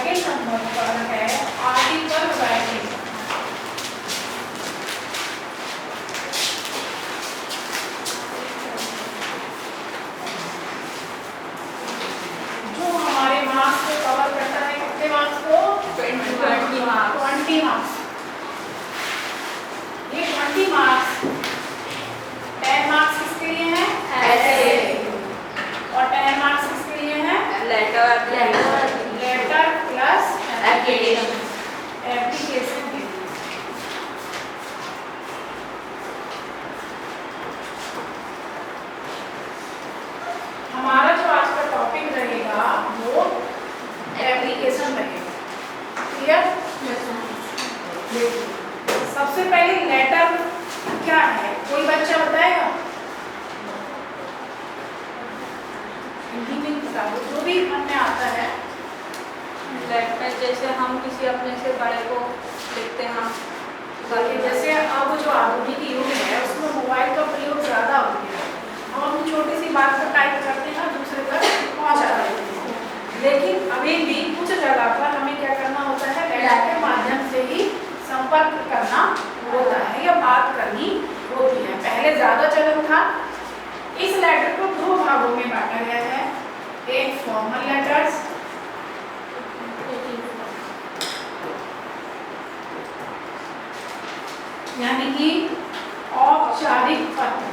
Second number पर है article writing. जो हमारे मार्क्स को कवर करता है, कितने मार्क्स को? 20 मार्क्स। ये 20 मार्क्स 10 मार्क्स किसके लिए हैं? ऐसे। और 10 मार्क्स किसके लिए हैं? लेटर प्लस एप्लीकेशन के लिए। हमारा जो आज का टॉपिक रहेगा वो एप्लीकेशन रहेगा। क्लियर? सबसे पहले लेटर क्या है, कोई बच्चा बताएगा? हिंदी में बता दो, जो भी मन में आता है। लेटर जैसे हम किसी अपने से बड़े को लिखते हैं, जैसे अब जो आधुनिक युग है उसमें मोबाइल का प्रयोग ज़्यादा हो गया है। हम अपनी छोटी सी बात को टाइप करते हैं, दूसरे तक पहुँचा देते हैं। लेकिन अभी भी कुछ जगह पर हमें क्या करना होता है, लेटर के माध्यम से ही संपर्क करना होता है या बात करनी होती है। पहले ज़्यादा चलन था। इस लेटर को 2 भागों में बांटा गया है। एक फॉर्मल लेटर्स, यानी कि औपचारिक पत्र,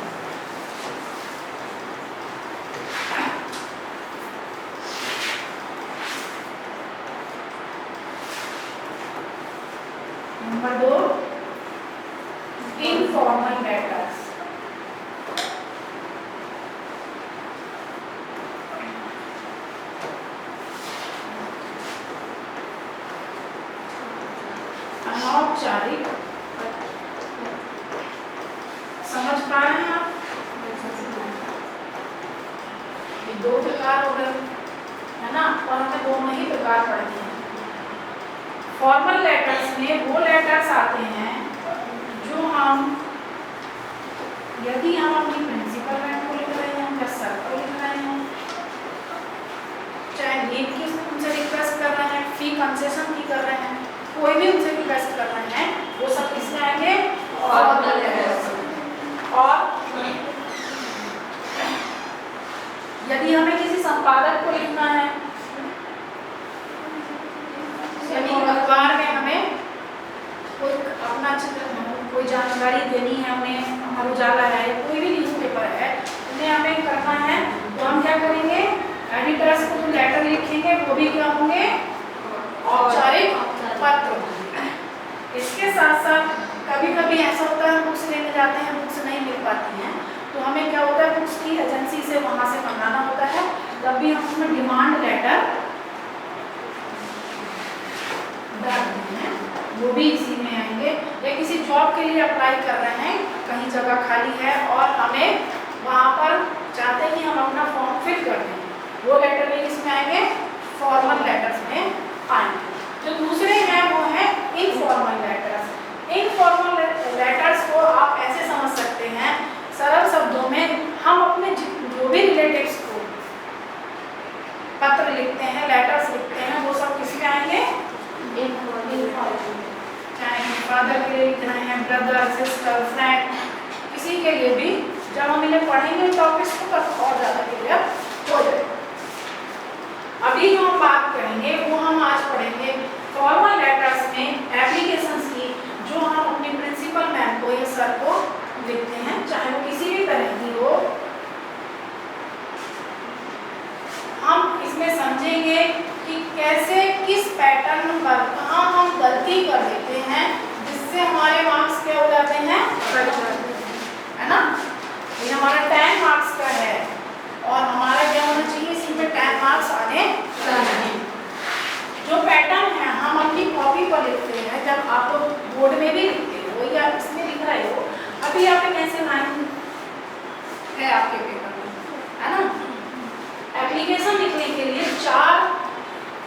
नंबर 2 इनफॉर्मल लेटर्स। अनौपचारिक। समझ पा रहे हैं आप? ये 2 प्रकार हो गए, है ना? और हमें दोनों ही प्रकार पढ़ने हैं। फॉर्मल लेटर्स में वो लेटर्स आते हैं जो हम, यदि हम अपनी प्रिंसिपल मैम को लिख रहे हैं या सर को लिख रहे हैं, चाहे लीव की उनसे रिक्वेस्ट कर रहे हैं, फी कंसेशन की कर रहे हैं, कोई भी उनसे रिक्वेस्ट कर रहे हैं, वो सब किसमें आएंगे? Formal letters. और यदि हमें किसी संपादक को लिखना है, यदि अखबार में हमें कोई अपना कोई जानकारी देनी है, हमें अमर उजाला है, कोई भी न्यूज़पेपर है, उन्हें हमें करना है, तो हम क्या करेंगे? एडिटर्स को जो लेटर लिखेंगे वो भी क्या होंगे? औपचारिक पत्र। इसके साथ साथ कभी कभी ऐसा होता है बुक्स लेने जाते हैं, बुक्स नहीं मिल पाती हैं, तो हमें क्या होता है, बुक्स की एजेंसी से वहाँ से मंगाना होता है, तब भी हम उसमें डिमांड लेटर डालते हैं, वो भी इसी में आएंगे। या किसी जॉब के लिए अप्लाई कर रहे हैं, कहीं जगह खाली है और हमें वहाँ पर चाहते हैं कि हम अपना फॉर्म फिल कर दें, वो लेटर भी इसमें आएंगे, फॉर्मल लेटर्स में आएंगे। जो दूसरे हैं वो हैं इनफॉर्मल लेटर्स। इनफॉर्मल लेटर्स को आप ऐसे समझ सकते हैं, सरल शब्दों में हम अपने जो भी रिलेटिव्स को पत्र लिखते हैं, लेटर्स लिखते हैं, वो सब किसमें आएंगे? चाहे फादर के लिए लिख रहे हैं, ब्रदर, सिस्टर, फ्रेंड, किसी के लिए भी, जब हम इन्हें पढ़ेंगे टॉपिक्स को तब और ज़्यादा क्लियर हो जाएगा। अभी जो हम बात करेंगे वो हम आज पढ़ेंगे फॉर्मल लेटर्स में एप्लीकेशंस की, जो हम अपने प्रिंसिपल मैम को या सर को लिखते हैं, चाहे वो किसी भी तरह की हो। हम इसमें समझेंगे कि कैसे, किस पैटर्न पर कहाँ हम गलती कर देते हैं जिससे हमारे मार्क्स क्या हो जाते हैं, है ना? ये हमारा 10 मार्क्स का है और हमारा क्या होना चाहिए, इसी में 10 मार्क्स आने चाहिए। जो पैटर्न है हम अपनी कॉपी पर लिखते हैं, जब आप बोर्ड में भी लिखते हो या इसमें लिख रहे हो, अभी आप एक ऐसे लाइन है आपके पेपर में, है ना? एप्लीकेशन लिखने के लिए 4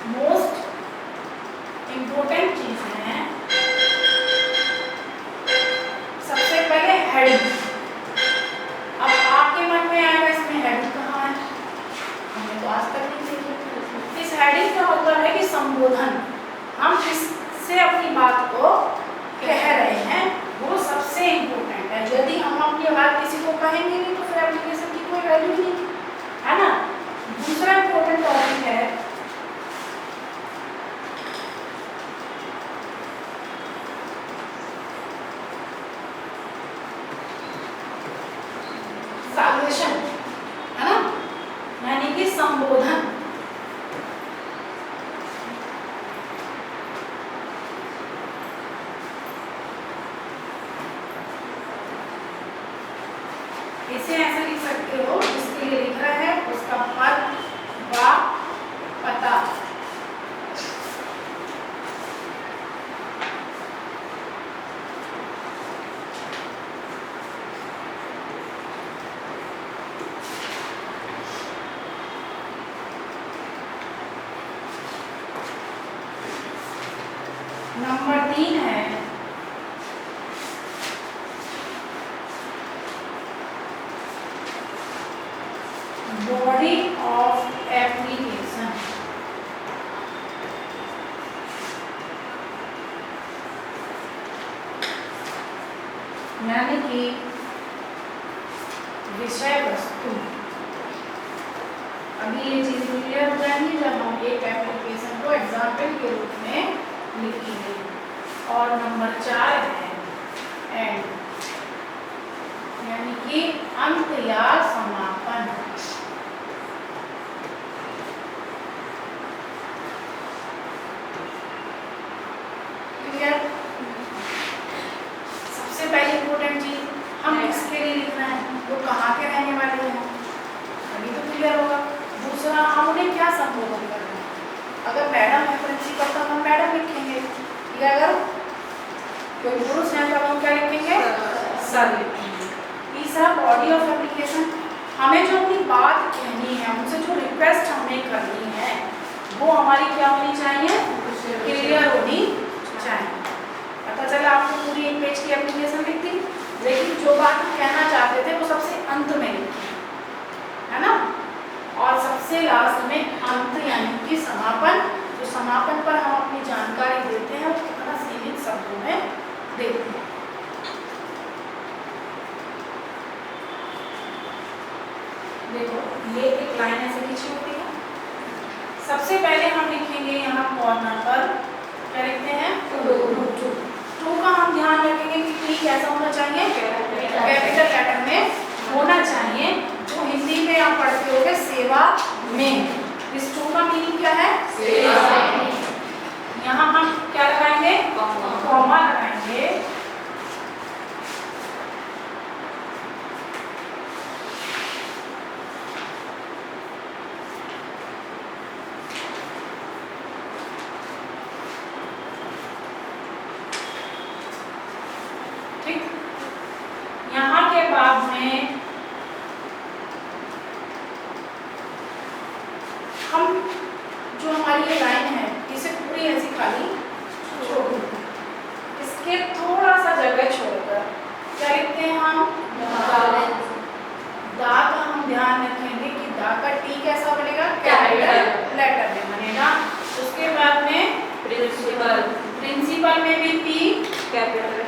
मोस्ट इम्पोर्टेंट चीजें हैं। सबसे पहले हेडिंग। अब आपके मन में आएगा इसमें हेडिंग कहाँ है, हमने तो आज तक नहीं सीखी। इस हेडिंग का मतलब है कि संबोधन, नंबर 3 है बॉडी ऑफ एप्लीकेशन। यानी कि विषय वस्तु। अभी ये चीज क्लियर हो जाएंगी जब हम एक एप्लीकेशन को एग्जाम्पल के रूप में लिखेंगे। और नंबर 4 है एंड, यानी कि अंत या समापन। क्लियर? सबसे पहली इम्पोर्टेंट चीज हम किसके लिए लिखना है, वो कहाँ के रहने वाले हैं, अभी तो क्लियर होगा। दूसरा, हम उन्हें क्या संबोधन करना है। अगर मैडम है प्रिंसिपल तो हम मैडम लिखेंगे, या अगर कोई पुरुष है तो हम क्या लिखेंगे, सर लिखेंगे। तीसरा, बॉडी ऑफ एप्लीकेशन, हमें जो अपनी बात कहनी है, उनसे जो रिक्वेस्ट हमें करनी है, वो हमारी क्या होनी चाहिए, क्लियर होनी चाहिए। पता चला आपको पूरी एक पेज की एप्लीकेशन लिख दी, लेकिन जो बात हम कहना चाहते थे वो सबसे अंत में लिखी, है ना। और सबसे लास्ट में अंत यानी कि समापन। जो समापन पर हम अपनी जानकारी देते हैं वो कितना सीमित शब्दों में देते हैं। देखो ये एक लाइन ऐसे खींची होती है। सबसे पहले हम लिखेंगे यहाँ कॉर्नर पर क्या लिखते हैं, टू का हम ध्यान रखेंगे कि टी कैसा होना चाहिए, कैपिटल लेटर में होना चाहिए। जो हिंदी में आप पढ़ते होगे सेवा में, इस टू का मीनिंग क्या है, सेवा में। यहाँ हम क्या लगाएंगे, कॉमा लगाएंगे। ठीक, यहाँ के बाद में हम जो हमारी ये लाइन है इसे पूरी ऐसी खाली छोड़ देंगे। इसके थोड़ा सा जगह छोड़कर क्या लिखते हैं हम, दा का हम ध्यान रखेंगे कि दा का टी कैसा बनेगा, कैपिटल लेटर में बनेगा। उसके बाद में प्रिंसिपल में भी पी कैपिटल।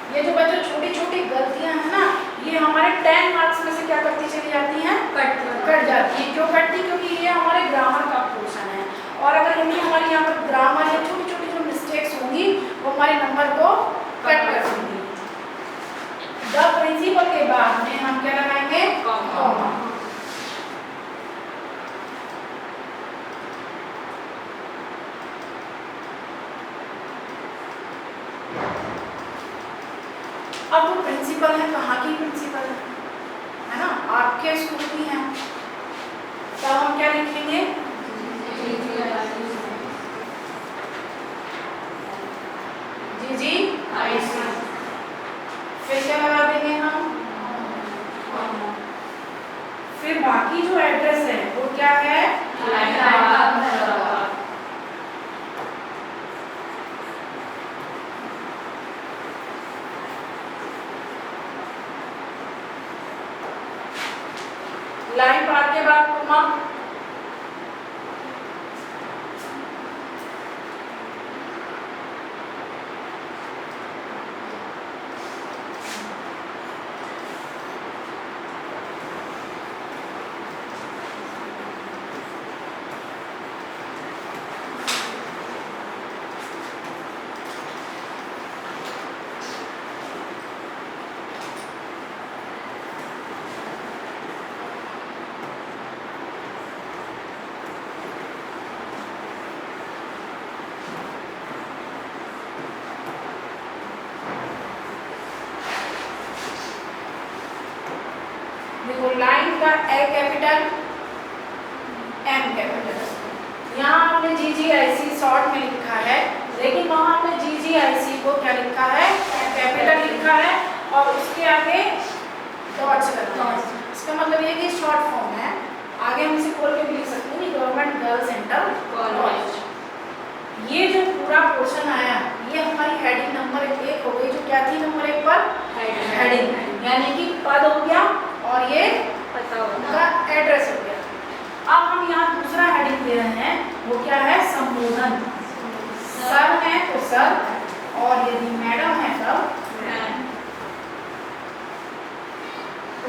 ये जो बच्चों छोटी छोटी गलतियां हैं ना, ये हमारे 10 मार्क्स में से क्या करती चली जाती हैं, कट जाती है। क्यों कटती, क्योंकि ये हमारे ग्रामर का पोर्शन है। और अगर यदि हमारे यहाँ पर ग्रामर या छोटी छोटी जो मिस्टेक्स होंगी वो हमारे नंबर को कट कर देंगी। द प्रिंसिपल के बाद में हम क्या लगाएंगे, कॉमा। अब वो प्रिंसिपल है, कहाँ की प्रिंसिपल है ना, आपके स्कूल की है। तो हम क्या लिखेंगे, GGIC। फिर क्या लगा देंगे हम, फिर बाकी जो एड्रेस है वो क्या है, लाइन पार के बाद कॉमा। देखो लाइन का ए कैपिटल, एम कैपिटल। यहाँ हमने GGIC शॉर्ट में लिखा है, लेकिन वहाँ हमने GGIC को क्या लिखा है, कैपिटल लिखा है और उसके आगे डॉट्स लगा है। इसका मतलब ये कि शॉर्ट फॉर्म है। आगे हम इसे खोल के भी लिख सकते हैं, गवर्नमेंट गर्ल्स सेंटर कॉलेज। ये जो पूरा क्वेश्चन आया, ये हमारी हेडिंग नंबर 1 हो गई, जो क्या थी नंबर 1 पर हेडिंग, यानी कि पद हो गया और ये पता होगा उनका एड्रेस हो गया। अब हम यहाँ दूसरा हेडिंग दे रहे हैं, वो क्या है, संबोधन। सर है तो सर, और यदि मैडम है तब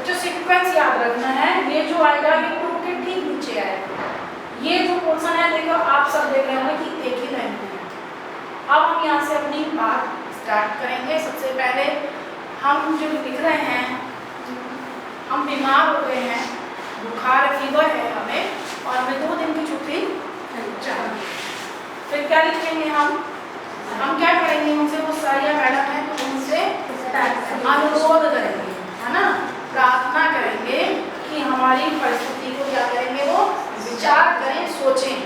जो सीक्वेंस याद रखना है, ये जो आएगा ये टू के ठीक नीचे आएगा। ये जो पोर्शन है देखो आप सब देख रहे होंगे कि एक ही लाइन में है। अब हम यहाँ से अपनी बात स्टार्ट करेंगे। सबसे पहले हम जो लिख रहे हैं, हम बीमार हो गए हैं, बुखार फीवर है हमें, और हमें 2 दिन की छुट्टी चाहिए। फिर क्या लिखेंगे हम क्या करेंगे, उनसे, वो सर या मैडम है तो उनसे अनुरोध करेंगे, है ना, प्रार्थना करेंगे कि हमारी परिस्थिति को क्या करेंगे, वो विचार करें, सोचें।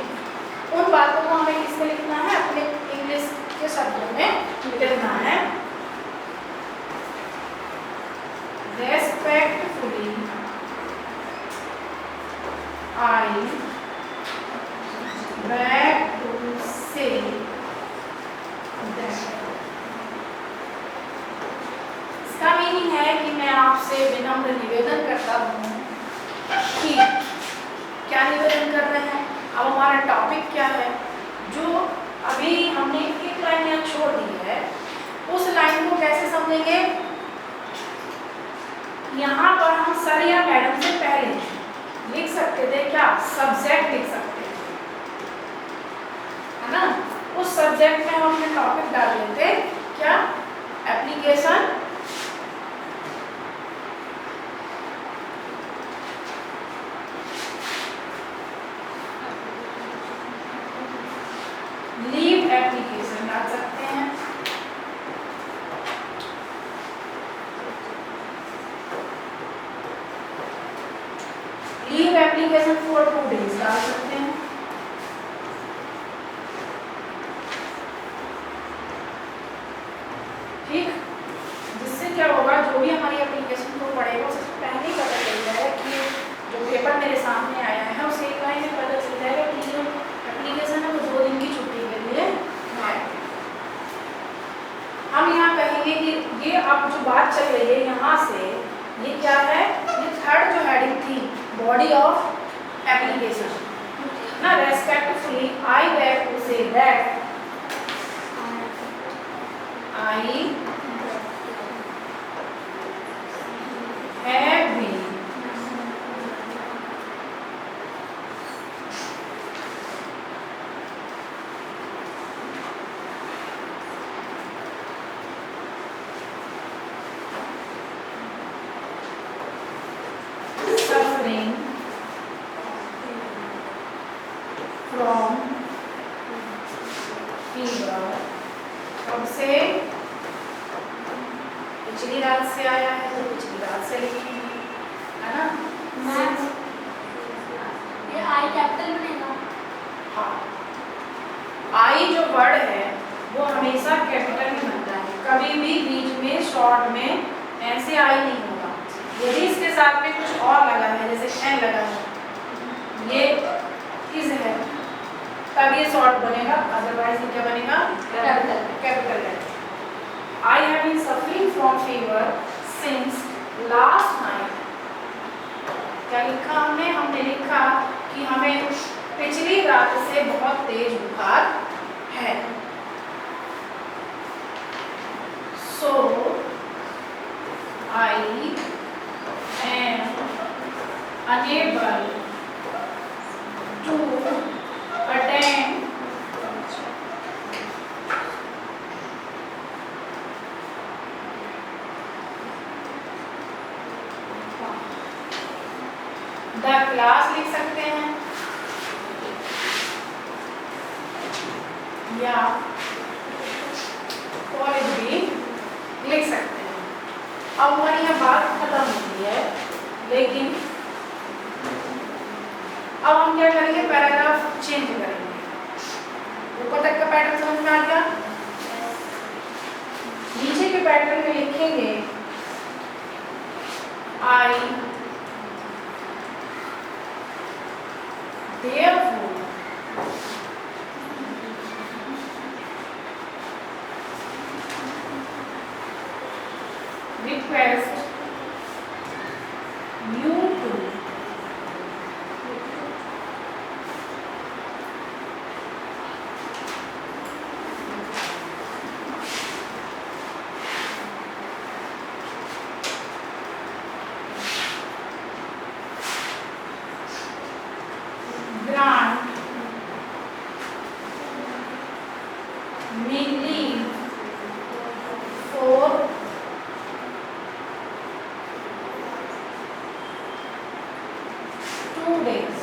उन बातों को हमें किसमें लिखना है, अपने इंग्लिश के शब्दों में लिखना है। Respectfully, I beg to say that। इसका मीनिंग है कि मैं आपसे विनम्र निवेदन करता हूँ कि, क्या निवेदन कर रहे हैं, अब हमारा टॉपिक क्या है, जो अभी हमने एक लाइन यहाँ छोड़ दी है, उस लाइन को कैसे समझेंगे। यहाँ पर हम सर या मैडम से पहले लिख सकते थे क्या, सब्जेक्ट लिख सकते थे, है ना। उस सब्जेक्ट में हम अपने टॉपिक डाल देते क्या, एप्लीकेशन लीव एप्लीकेशन डाल सकते हैं। लीव एप्लीकेशन फॉर 2 days डाल सकते हैं। ठीक, जिससे क्या होगा, जो भी हमारी एप्लीकेशन को पढ़ेगा उससे पहले ही पता चल जाएगा कि जो पेपर मेरे सामने आया है उसे एक लाइन में पता चल जाएगा कि जो एप्लीकेशन है वो 2 दिन की छुट्टी के लिए है। हम यहाँ कहेंगे कि ये अब जो बात चल रही है यहाँ से, ये क्या है, ये थर्ड जो हेडिंग थी, बॉडी ऑफ एप्लीकेशन ना। Respectfully I beg to say that I have been suffering from fever। कब से, पिछली रात से आया है तो पिछली रात से लिखेंगे, है ना। ये आई कैपिटल बनेगा। हाँ, आई जो वर्ड है वो हमेशा कैपिटल में बनता है, कभी भी बीच में शॉर्ट में ऐसे आई नहीं होगा। यदि इसके साथ में कुछ और लगा है, जैसे एन लगा है, ये इज है, तब ये शॉर्ट बनेगा, अदरवाइज ये क्या बनेगा, कैपिटल है। I have been suffering from fever since last night। क्या लिखा हमने, हमने लिखा कि हमें पिछली रात से बहुत तेज बुखार है। So I am unable to attend the class, लिख सकते हैं, या कॉलेज भी लिख सकते हैं। अब हमारी यह बात खत्म होती है, लेकिन अब हम क्या करेंगे, पैराग्राफ चेंज करेंगे। ऊपर तक का पैटर्न समझ में आ गया, नीचे के पैटर्न में लिखेंगे आई therefore request you to grant me leave for 2 days।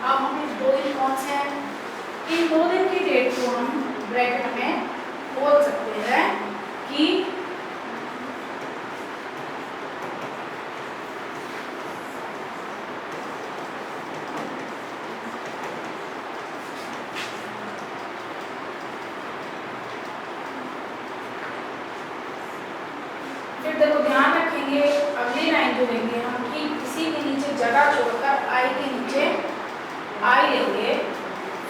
अब हम 2 दिन कौन से हैं? इन 2 दिन की डेट को हम ब्रैकेट में बोल सकते हैं कि फिर देखो ध्यान रखेंगे अगली लाइन जो लेंगे हम कि किसी के नीचे जगह छोड़कर आई के नीचे आई लेंगे।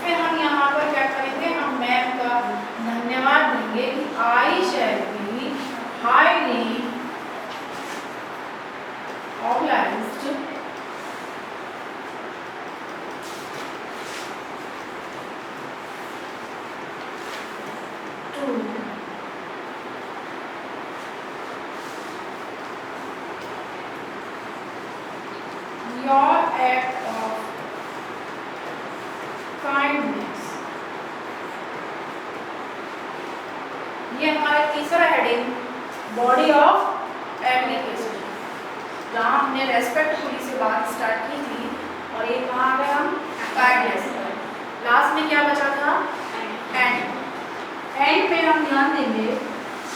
फिर हम यहाँ पर क्या करेंगे, हम मैम का धन्यवाद देंगे कि I shall be highly obliged to your act of kindness। ये हमारा तीसरा हेडिंग बॉडी ऑफ एप्लीकेशन, जहाँ हमने रेस्पेक्टफुली से बात स्टार्ट की थी और ये कहाँ आ गए हम काइंडनेस। लास्ट में क्या बचा था एंड। एंड पे हम ध्यान देंगे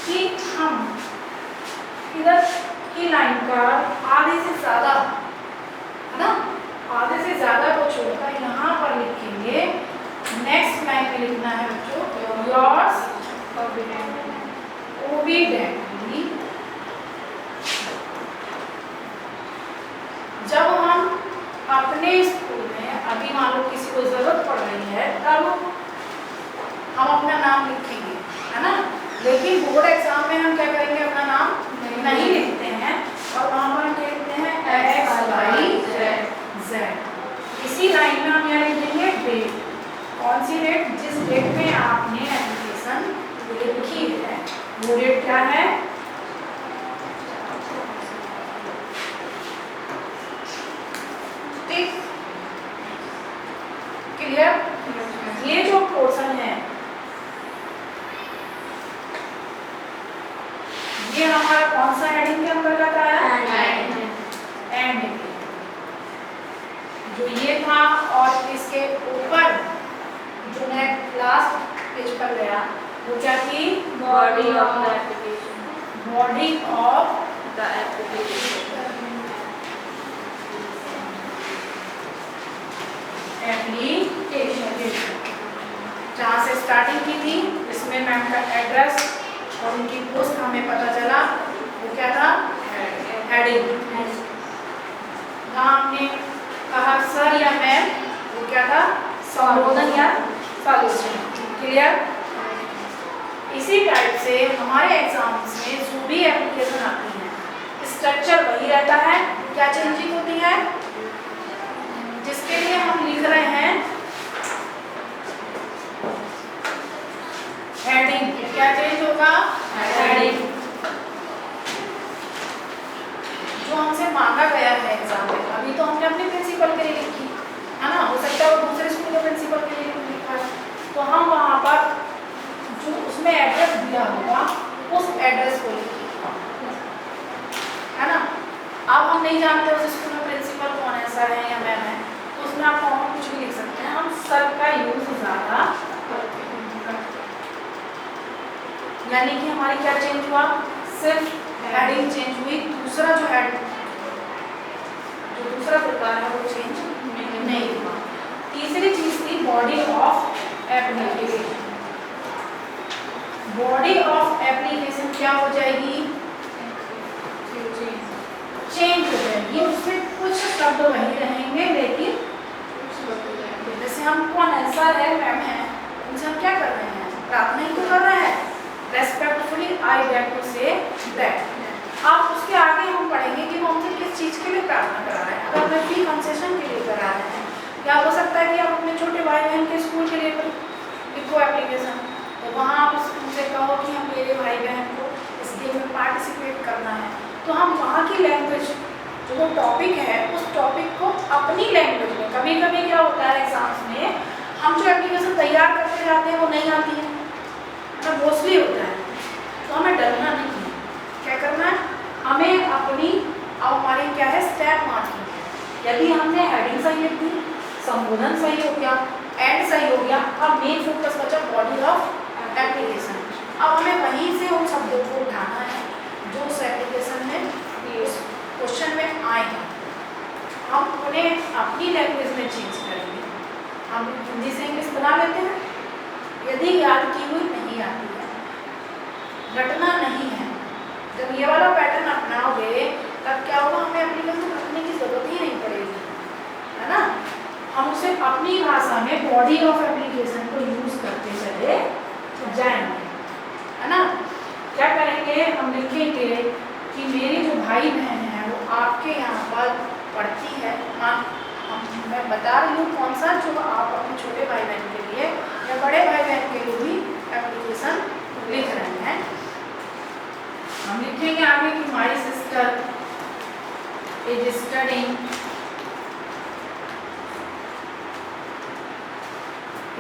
कि हम इधर की लाइन का आधे से ज़्यादा है ना, आधे से ज़्यादा को छोड़कर यहाँ पर लिखेंगे। नेक्स्ट लाइन पे लिखना है बच्चों योर्स ओबीडेंटली। जब हम अपने स्कूल में अभी मान लो किसी को ज़रूरत पड़ रही है तब हम अपना नाम लिखेंगे, है ना। लेकिन बोर्ड एग्जाम में हम क्या करेंगे, अपना नाम नहीं लिखते हैं और वहाँ पर हम लिखते हैं XYZ। इसी लाइन में हम यहाँ लिख देंगे डेट। कौन सी डेट? जिस डेट में आपने एप्लीकेशन लिखी है वो डेट क्या है? ठीक, क्लियर। ये जो पोर्शन है ये हमारा कौन सा हेडिंग के अंतर्गत आया? एंड। जो ये था और इसके ऊपर जो नेक्स्ट लास्ट पेज पर गया वो क्या थी? Body of the application. Body of the application. Application जहाँ से स्टार्टिंग की थी इसमें मैम का एड्रेस और उनकी पोस्ट हमें पता चला वो क्या था? हेडिंग। जहाँ हमने कहा सर या मैम वो क्या था? संबोधन या सॉल्यूशन। क्लियर। इसी टाइप से हमारे एग्जाम्स में जो भी एप्लीकेशन आती है स्ट्रक्चर वही रहता है। क्या चेंजिंग होती है? जिसके लिए हम लिख रहे हैं हेडिंग, क्या चेंज होगा? हेडिंग। जो हमसे मांगा गया है एग्जाम में, अभी तो हमने अपने प्रिंसिपल के लिए लिखी है ना, हो सकता है वो दूसरे स्कूल के प्रिंसिपल के लिए लिखा है, तो हम वहाँ पर जो उसमें एड्रेस दिया होगा उस एड्रेस को लिखिए, है ना। अब हम नहीं जानते उस स्कूल में प्रिंसिपल कौन है, सर है या मैम है, तो उसमें आप कुछ भी लिख सकते हैं। हम सर का यूज ज़्यादा करते हैं, यानी कि हमारी क्या चेंज हुआ? सिर्फ हेडिंग चेंज हुई, दूसरा जो हेड जो दूसरा प्रकार है वो चेंज नहीं हुआ। तीसरी चीज थी body of application. Body of application क्या हो जाएगी? चेंज हो जाएगी। उसमें कुछ शब्द वही रहेंगे लेकिन जैसे हम कौन है, सर है, मैम है, उनसे हम क्या कर रहे हैं? प्रार्थना ही तो कर रहे हैं, respectfully I beg to say that. आप उसके आगे हम पढ़ेंगे कि वो हमसे किस चीज़ के लिए प्रार्थना करा रहे हैं। अगर हमें फी कंसेशन के लिए करा रहे हैं, क्या हो सकता है कि आप अपने छोटे भाई बहन के स्कूल के लिए लिखो एप्लीकेशन, तो वहाँ आप उनसे कहो कि हम मेरे भाई बहन को इस गेम में पार्टिसिपेट करना है, तो हम वहाँ की लैंग्वेज जो वो टॉपिक है उस टॉपिक को अपनी लैंग्वेज में, कभी कभी क्या होता है एग्जाम्स में हम जो एप्लीकेशन तैयार करते जाते हैं वो नहीं आती है ना, मोस्टली होता है, तो हमें डरना नहीं है। क्या करना है, हमें अपनी, अब हमारी क्या है स्टेप मार्किंग है। यदि हमने हेडिंग सही लिख दी, संबोधन सही हो गया, एंड सही हो गया, अब मेन फोकस बचा बॉडी ऑफ एप्लीकेशन। अब हमें वहीं से उन शब्दों को उठाना है जो उस एप्लीकेशन में उस क्वेश्चन में आए हैं, हम उन्हें अपनी लैंग्वेज में चेंज करेंगे। हम हिंदी से इंग्लिश बना लेते हैं, यदि याद की हुई नहीं आती है, रटना नहीं है, जब ये वाला पैटर्न अपनाओगे तब क्या होगा, हमें एप्लीकेशन रखने की जरूरत ही नहीं पड़ेगी, है ना। हम उसे अपनी भाषा में बॉडी ऑफ एप्लीकेशन को यूज करते चले जाएंगे, है ना। क्या करेंगे, हम लिखेंगे कि मेरी जो भाई बहन है वो आपके यहाँ पर पढ़ती है, मैं बता रही हूँ कौन सा, जो आप अपने छोटे भाई बहन के लिए या बड़े भाई बहन के लिए भी एप्लीकेशन लिख रहे हैं। हम लिखेंगे आगे कि my sister is studying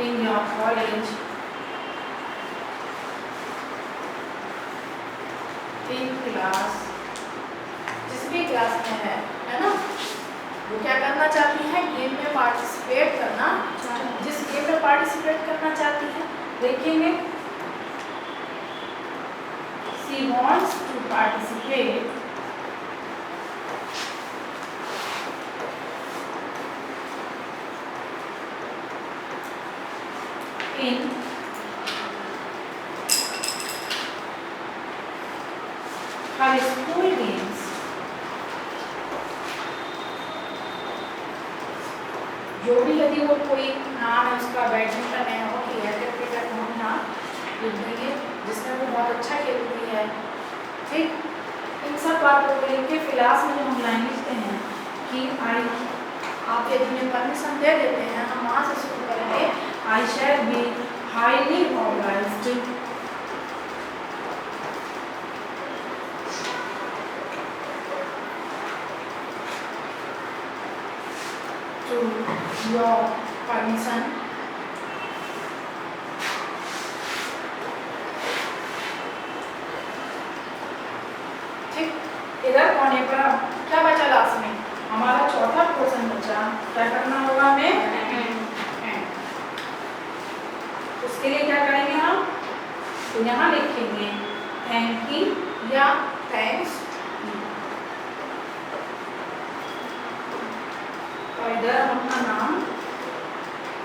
in your college in class, जिस भी क्लास में है ना, वो क्या करना चाहती है, गेम में पार्टिसिपेट करना, जिस गेम में पार्टिसिपेट करना चाहती है देखेंगे, she wants to participate in her school games। जो भी यदि वो कोई नाम है उसका, बैडमिंटन है, हॉकी है, क्रिकेट है, हम नाम लिख देंगे जिसमें वो बहुत अच्छा खेलती है। ठीक, इन सब बातों को लिख के क्लास में जो हम लाइन लिखते हैं कि आई, आप यदि उन्हें परमिशन दे देते हैं, हम वहाँ से शुरू करेंगे, I shall be highly organized to your permission ठीक। इधर कोने पर क्या बचा लास्ट में, हमारा चौथा पोर्शन बचा, क्या करना होगा हमें, उसके लिए क्या करेंगे हम, तो यहाँ लिखेंगे थैंक यू या थैंक्स, और इधर हम अपना नाम,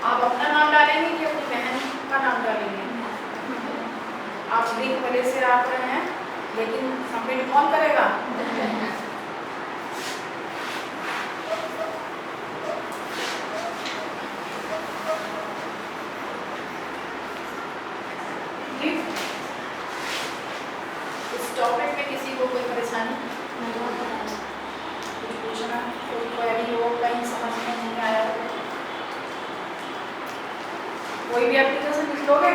आप अपना नाम डालेंगे कि अपनी बहन का नाम डालेंगे, आप लिख भले से आप रहे हैं लेकिन सबमिट कौन करेगा, इस टॉपिक में किसी को कोई परेशानी, कुछ पूछना, कोई क्वेरी हो, कहीं समझ में नहीं आया, कोई भी एप्लीकेशन लिख लोगे,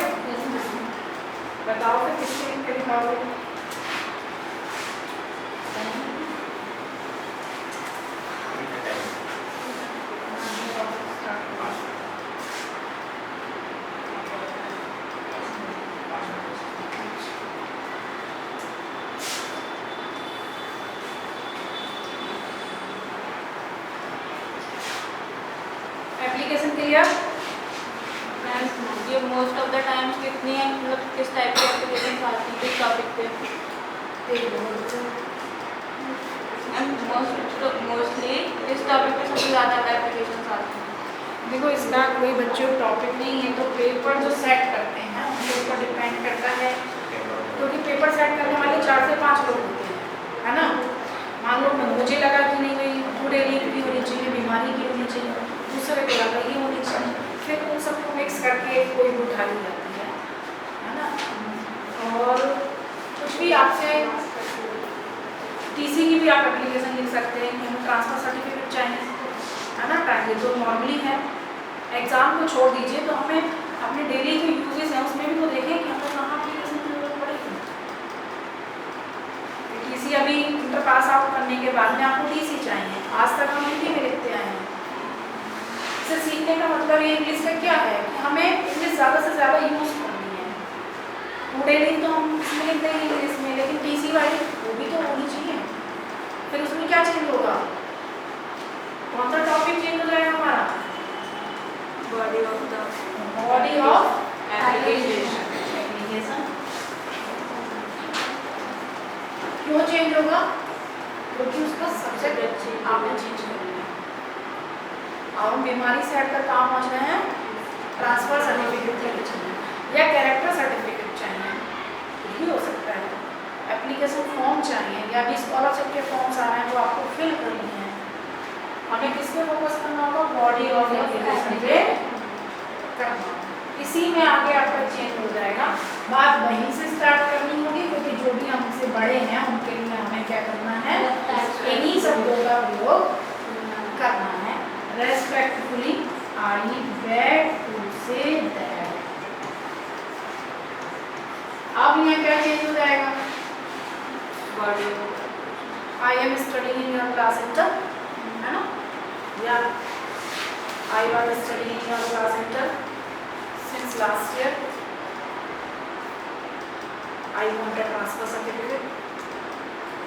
बताओ फिर किसके लिख के लिखाओगे, एप्लीकेशन क्लियर। ये मोस्ट ऑफ द टाइम्स कितनी है, मतलब किस टाइप की एप्लीकेशन आती है किस टॉपिक पे, मोस्टली इस टॉपिक पे सबसे ज़्यादा एप्लीकेशन आती हैं। देखो इसका कोई बच्चों टॉपिक नहीं है, तो पेपर जो सेट करते हैं उनके ऊपर डिपेंड करता है, क्योंकि पेपर सेट करने वाले 4 से 5 लोग होते हैं, है ना। मान लो मुझे लगा कि नहीं भाई पूरे लीग की होनी चाहिए, बीमारी की होनी चाहिए, दूसरे को लगा ये होनी चाहिए, फिर उन सबको मिक्स करके कोई भी उठा ली जाती है ना। और भी आपसे टीसी की भी आप एप्लीकेशन लिख सकते हैं कि हमें ट्रांसफ़र सर्टिफिकेट चाहिए, है ना। टाइम जो नॉर्मली है, एग्ज़ाम को छोड़ दीजिए तो हमें अपने डेली के यूजेस हैं उसमें भी तो देखें कि हमें कहाँ एप्लीकेशन की जरूरत पड़ेगी। टीसी अभी इंटर पास आउट करने के बाद में आपको टीसी चाहिए, आज तक हम हिंदी में लिखते आए हैं। इसे सीखने का मतलब ये इंग्लिश का क्या है कि हमें इंग्लिश ज़्यादा से ज़्यादा यूज़ करनी है। टुडे दिन तो हम इसमें लिखते हैं इंग्लिश में, लेकिन टीसी वाली वो भी तो होनी चाहिए। फिर उसमें क्या चेंज होगा, कौन सा टॉपिक चेंज हो जाएगा हमारा, बॉडी ऑफ द एप्लीकेशन। क्यों चेंज होगा, क्योंकि उसका सब्जेक्ट आपने चेंज कर लिया। और हम बीमारी से हटकर काम पहुंच रहे हैं, ट्रांसफर सर्टिफिकेट लेके चाहिए या कैरेक्टर सर्टिफिकेट चाहिए, कुछ भी हो सकता है। एप्लीकेशन फॉर्म चाहिए या भी स्कॉलरशिप के फॉर्म्स आ रहे हैं जो आपको फिल करनी है। हमें किस पे फोकस करना होगा, बॉडी ऑफ एप्लीकेशन पे करना। इसी में आगे आपका चेंज हो जाएगा। बात वहीं से स्टार्ट करनी होगी क्योंकि जो भी हमसे बड़े हैं उनके लिए हमें क्या करना है, इन्हीं शब्दों का प्रयोग करना है। Respectfully, I beg to say that. अब यहाँ क्या चेंज हो जाएगा, body I am studying in your class centre, है ना, या I was studying in your class centre since last year. I want a transfer certificate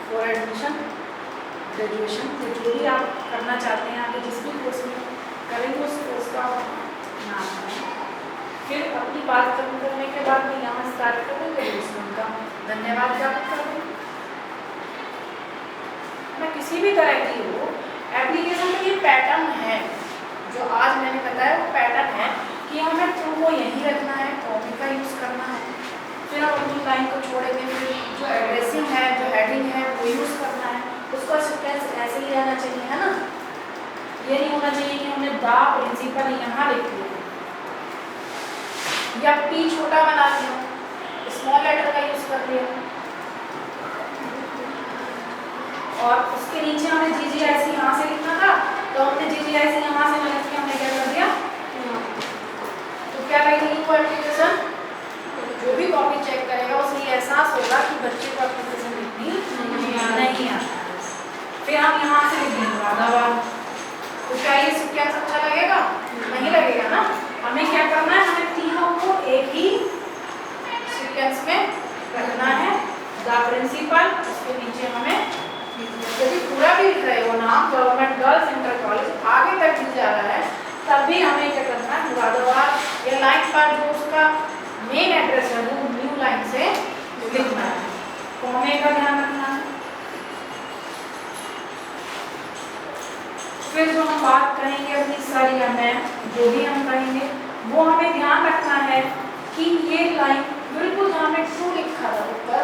for admission, graduation। तो जो भी आप करना चाहते हैं आगे जिस भी कोर्स में करेंगे उस कोर्स का नाम है। फिर अपनी बात खत्म करने के बाद में यहाँ स्टार्ट कर देंगे दूसरों का धन्यवाद ज्ञापित कर देंगे। मैं किसी भी तरह की हो एप्लीकेशन में ये पैटर्न है जो आज मैंने बताया, वो पैटर्न है कि हमें ट्रू को यहीं रखना है, कॉपी का यूज़ करना है, फिर हम अपनी लाइन को छोड़ेंगे, फिर जो एड्रेसिंग है, जो हेडिंग है वो यूज़ करना है, उसका सीक्वेंस ऐसे ही रहना चाहिए, है ना। ये नहीं होना चाहिए कि हमने द प्रिंसिपल यहाँ लिख दिया या पी छोटा बना दिया, स्मॉल लेटर का यूज़ कर लिया और उसके नीचे हमें GGIC यहाँ से लिखना था तो हमने GGIC यहाँ से लिख के हमने क्या कर दिया, तो क्या लगेगी वो एप्लीकेशन, जो भी कॉपी चेक करेगा उसे ये एहसास होगा कि बच्चे को एप्लीकेशन लिखनी नहीं आता। फिर हम यहाँ से लिख देंगे वादावाद, तो क्या ये सीक्वेंस अच्छा लगेगा, नहीं लगेगा ना। हमें क्या करना है, हमें तीनों को एक ही सीक्वेंस में रखना है। द प्रिंसिपल, उसके नीचे हमें यदि पूरा भी लिख रहे हो नाम गवर्नमेंट गर्ल्स इंटर कॉलेज आगे तक लिख जा रहा है तब भी हमें क्या करना है, मुरादाबाद या लाइन पर जो उसका मेन एड्रेस है वो न्यू लाइन से लिखना है, कॉमे का ध्यान रखना है। फिर जो हम बात करेंगे अपनी सर या मैम जो भी हम कहेंगे वो हमें ध्यान रखना है कि ये लाइन बिल्कुल जहाँ में ट्रू लिखा था ऊपर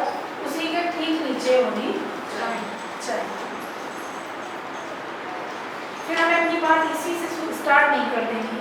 उसी के ठीक नीचे होनी चाहिए। फिर हमें अपनी बात इसी से स्टार्ट नहीं कर देंगे,